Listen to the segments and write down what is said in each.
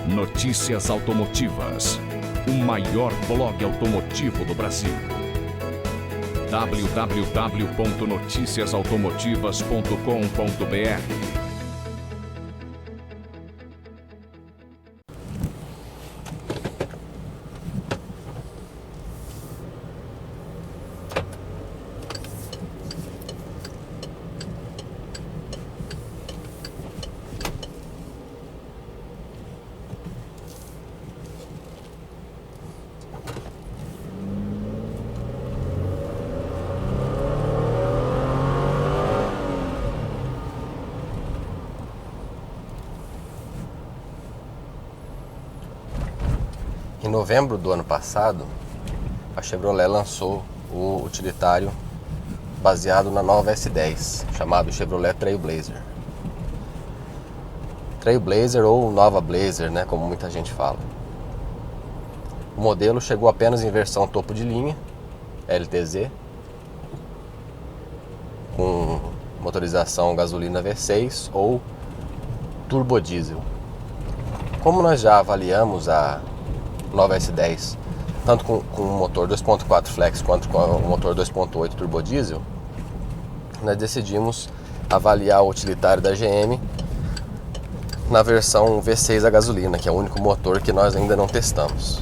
Notícias Automotivas, o maior blog automotivo do Brasil. www.noticiasautomotivas.com.br. Em novembro do ano passado, a Chevrolet lançou o utilitário baseado na nova S10, chamado Chevrolet Trailblazer. Trailblazer ou Nova Blazer, né, como muita gente fala. O modelo chegou apenas em versão topo de linha, LTZ, com motorização gasolina V6 ou turbodiesel. Como nós já avaliamos a nova S10, tanto com o motor 2.4 flex quanto com o motor 2.8 turbodiesel, nós decidimos avaliar o utilitário da GM na versão V6 a gasolina, que é o único motor que nós ainda não testamos.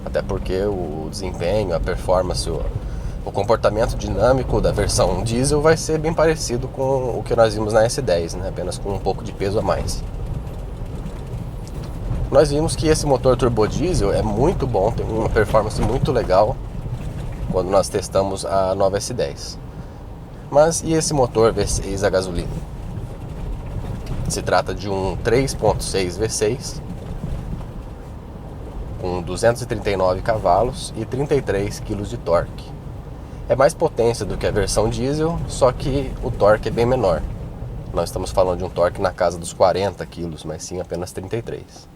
Até porque o desempenho, a performance, o comportamento dinâmico da versão diesel vai ser bem parecido com o que nós vimos na S10, né? Apenas com um pouco de peso a mais. Nós vimos que esse motor turbodiesel é muito bom, tem uma performance muito legal quando nós testamos a nova S10. Mas e esse motor V6 a gasolina? Se trata de um 3.6 V6 com 239 cavalos e 33 kg de torque. É mais potência do que a versão diesel, só que o torque é bem menor. Nós estamos falando de um torque na casa dos 40 kg, mas sim apenas 33.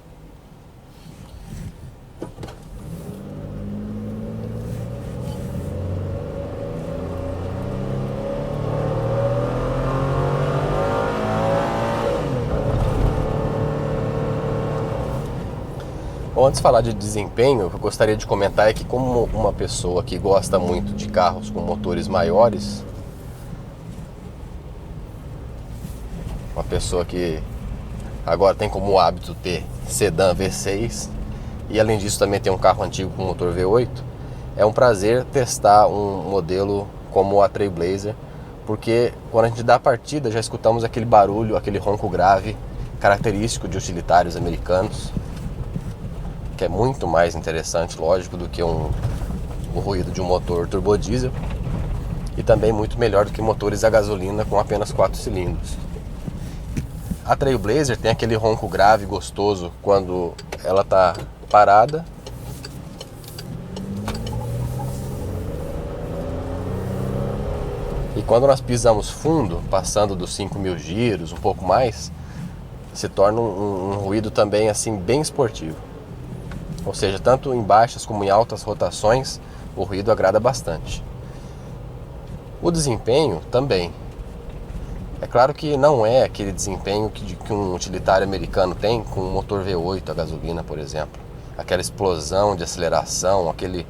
Bom, antes de falar de desempenho, o que eu gostaria de comentar é que, como uma pessoa que gosta muito de carros com motores maiores, uma pessoa que agora tem como hábito ter sedã V6 e além disso também tem um carro antigo com motor V8, é um prazer testar um modelo como a Trailblazer, porque quando a gente dá a partida já escutamos aquele barulho, aquele ronco grave característico de utilitários americanos, que é muito mais interessante, lógico, do que o ruído de um motor turbodiesel e também muito melhor do que motores a gasolina com apenas 4 cilindros. A Trailblazer tem aquele ronco grave gostoso quando ela está parada e quando nós pisamos fundo, passando dos 5.000 giros, um pouco mais, se torna um ruído também assim bem esportivo. Ou seja, tanto em baixas como em altas rotações, o ruído agrada bastante. O desempenho também. É claro que não é aquele desempenho que um utilitário americano tem com um motor V8 a gasolina, por exemplo. Aquela explosão de aceleração, aquela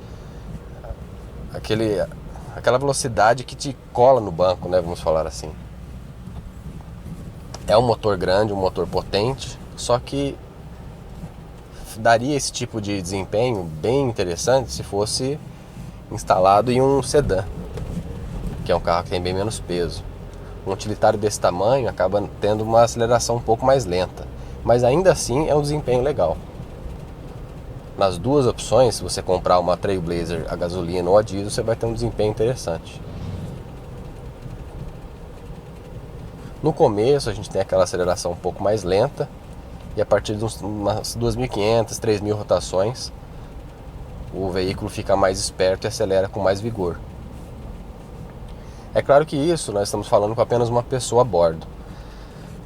velocidade que te cola no banco, né? Vamos falar assim. É um motor grande, um motor potente, só que daria esse tipo de desempenho bem interessante se fosse instalado em um sedã, que é um carro que tem bem menos peso. Um utilitário desse tamanho acaba tendo uma aceleração um pouco mais lenta, mas ainda assim é um desempenho legal. Nas duas opções, se você comprar uma Trailblazer a gasolina ou a diesel, você vai ter um desempenho interessante. No começo a gente tem aquela aceleração um pouco mais lenta, e a partir de umas 2.500, 3.000 rotações, o veículo fica mais esperto e acelera com mais vigor. É claro que isso nós estamos falando com apenas uma pessoa a bordo.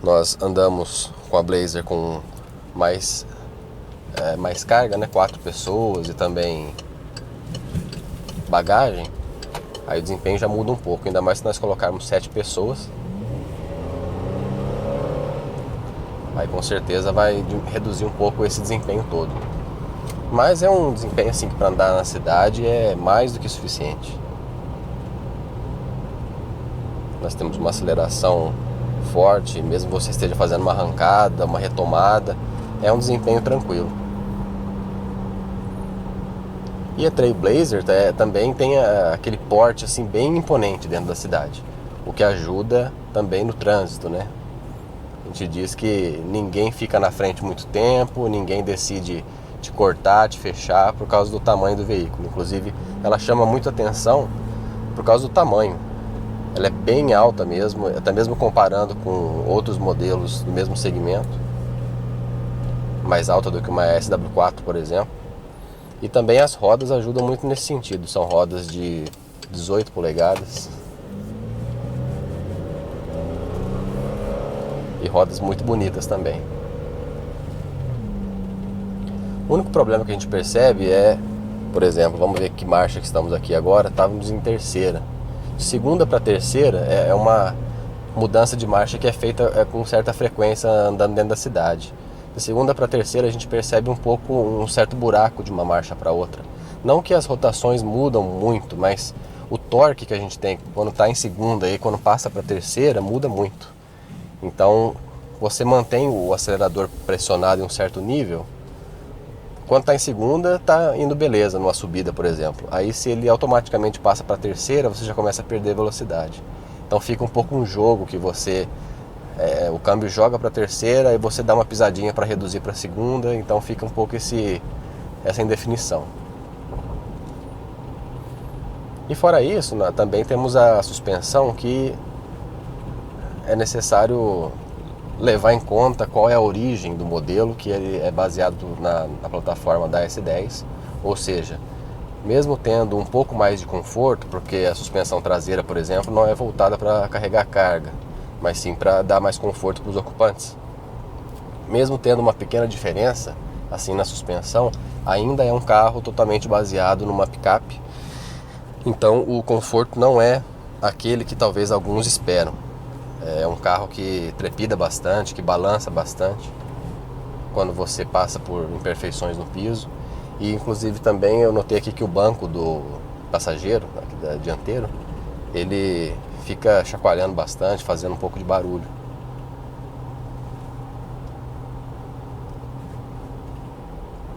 Nós andamos com a Blazer com mais carga, né? 4 pessoas e também bagagem. Aí o desempenho já muda um pouco, ainda mais se nós colocarmos 7 pessoas. Aí com certeza vai reduzir um pouco esse desempenho todo. Mas é um desempenho assim que para andar na cidade é mais do que suficiente. Nós temos uma aceleração forte, mesmo você esteja fazendo uma arrancada, uma retomada, é um desempenho tranquilo. E a Trailblazer também tem aquele porte assim bem imponente dentro da cidade, o que ajuda também no trânsito, né? A gente diz que ninguém fica na frente muito tempo, ninguém decide te cortar, te fechar por causa do tamanho do veículo. Inclusive, ela chama muito atenção por causa do tamanho. Ela é bem alta mesmo, até mesmo comparando com outros modelos do mesmo segmento. Mais alta do que uma SW4, por exemplo. E também as rodas ajudam muito nesse sentido. São rodas de 18 polegadas. E rodas muito bonitas também. O único problema que a gente percebe é, por exemplo, vamos ver que marcha que estamos aqui agora, estávamos em terceira. De segunda para terceira é uma mudança de marcha que é feita com certa frequência andando dentro da cidade. De segunda para terceira a gente percebe um pouco um certo buraco de uma marcha para outra. Não que as rotações mudam muito, mas o torque que a gente tem quando está em segunda e quando passa para terceira muda muito. Então você mantém o acelerador pressionado em um certo nível. Quando está em segunda, está indo beleza numa subida, por exemplo. Aí se ele automaticamente passa para a terceira, você já começa a perder velocidade. Então fica um pouco um jogo que você... o câmbio joga para a terceira e você dá uma pisadinha para reduzir para a segunda. Então fica um pouco essa indefinição. E fora isso, também temos a suspensão que é necessário levar em conta qual é a origem do modelo, que ele é baseado na plataforma da S10, ou seja, mesmo tendo um pouco mais de conforto, porque a suspensão traseira, por exemplo, não é voltada para carregar carga, mas sim para dar mais conforto para os ocupantes. Mesmo tendo uma pequena diferença assim na suspensão, ainda é um carro totalmente baseado numa picape, então o conforto não é aquele que talvez alguns esperam. É um carro que trepida bastante, que balança bastante quando você passa por imperfeições no piso. E inclusive também eu notei aqui que o banco do passageiro, aqui dianteiro, ele fica chacoalhando bastante, fazendo um pouco de barulho.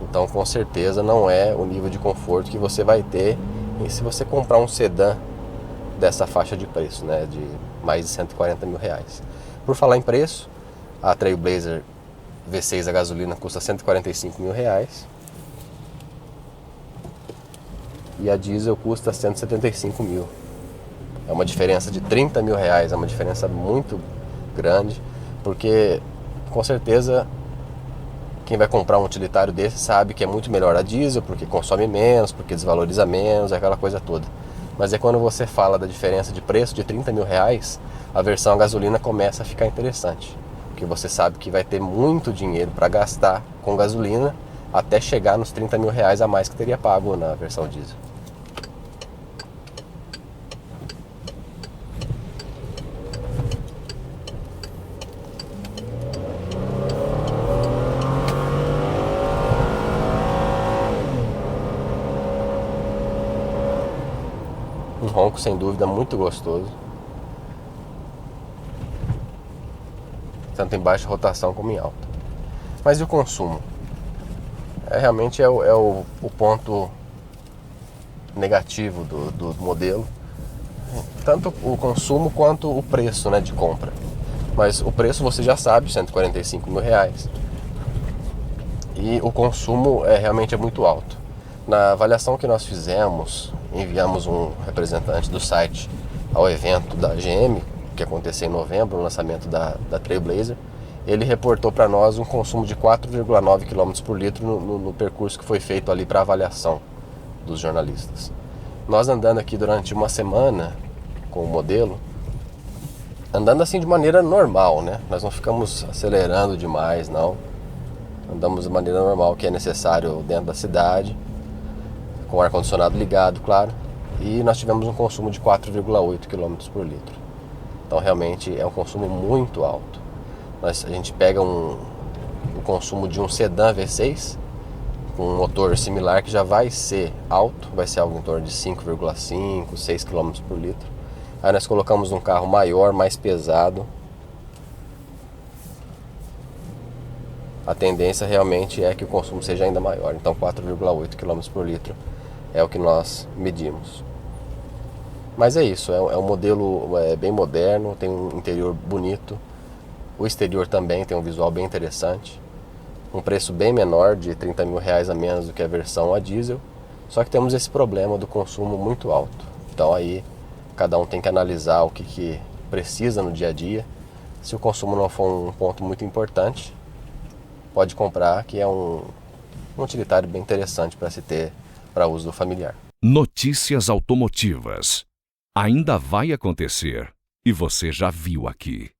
Então com certeza não é o nível de conforto que você vai ter se você comprar um sedã dessa faixa de preço, né, de mais de 140 mil reais. Por falar em preço, a Trailblazer V6 a gasolina custa 145 mil reais e a diesel custa 175 mil. É uma diferença de 30 mil reais, é uma diferença muito grande, porque com certeza quem vai comprar um utilitário desse sabe que é muito melhor a diesel, porque consome menos, porque desvaloriza menos, aquela coisa toda. Mas é quando você fala da diferença de preço de 30 mil reais, a versão a gasolina começa a ficar interessante. Porque você sabe que vai ter muito dinheiro para gastar com gasolina até chegar nos 30 mil reais a mais que teria pago na versão diesel. Um ronco sem dúvida muito gostoso, tanto em baixa rotação como em alta. Mas e o consumo? Realmente é o ponto negativo do modelo, tanto o consumo quanto o preço, né, de compra. Mas o preço você já sabe, 145 mil reais, e o consumo realmente é muito alto. Na avaliação que nós fizemos, enviamos um representante do site ao evento da GM, que aconteceu em novembro, no lançamento da Trailblazer. Ele reportou para nós um consumo de 4,9 km por litro no percurso que foi feito ali para avaliação dos jornalistas. Nós andando aqui durante uma semana com o modelo, andando assim de maneira normal, né? Nós não ficamos acelerando demais, não. Andamos de maneira normal, que é necessário dentro da cidade, com o ar-condicionado ligado, claro, e nós tivemos um consumo de 4,8 km por litro. Então realmente é um consumo muito alto. A gente pega o consumo de um sedã V6 com um motor similar que já vai ser alto, vai ser algo em torno de 5,5, 6 km por litro. Aí nós colocamos um carro maior, mais pesado. A tendência realmente é que o consumo seja ainda maior, então 4,8 km por litro é o que nós medimos. Mas é isso, é um modelo bem moderno, tem um interior bonito, o exterior também tem um visual bem interessante, um preço bem menor, de 30 mil reais a menos do que a versão a diesel, só que temos esse problema do consumo muito alto. Então aí cada um tem que analisar o que precisa no dia a dia. Se o consumo não for um ponto muito importante, pode comprar, que é um utilitário bem interessante para se ter para uso do familiar. Notícias automotivas. Ainda vai acontecer e você já viu aqui.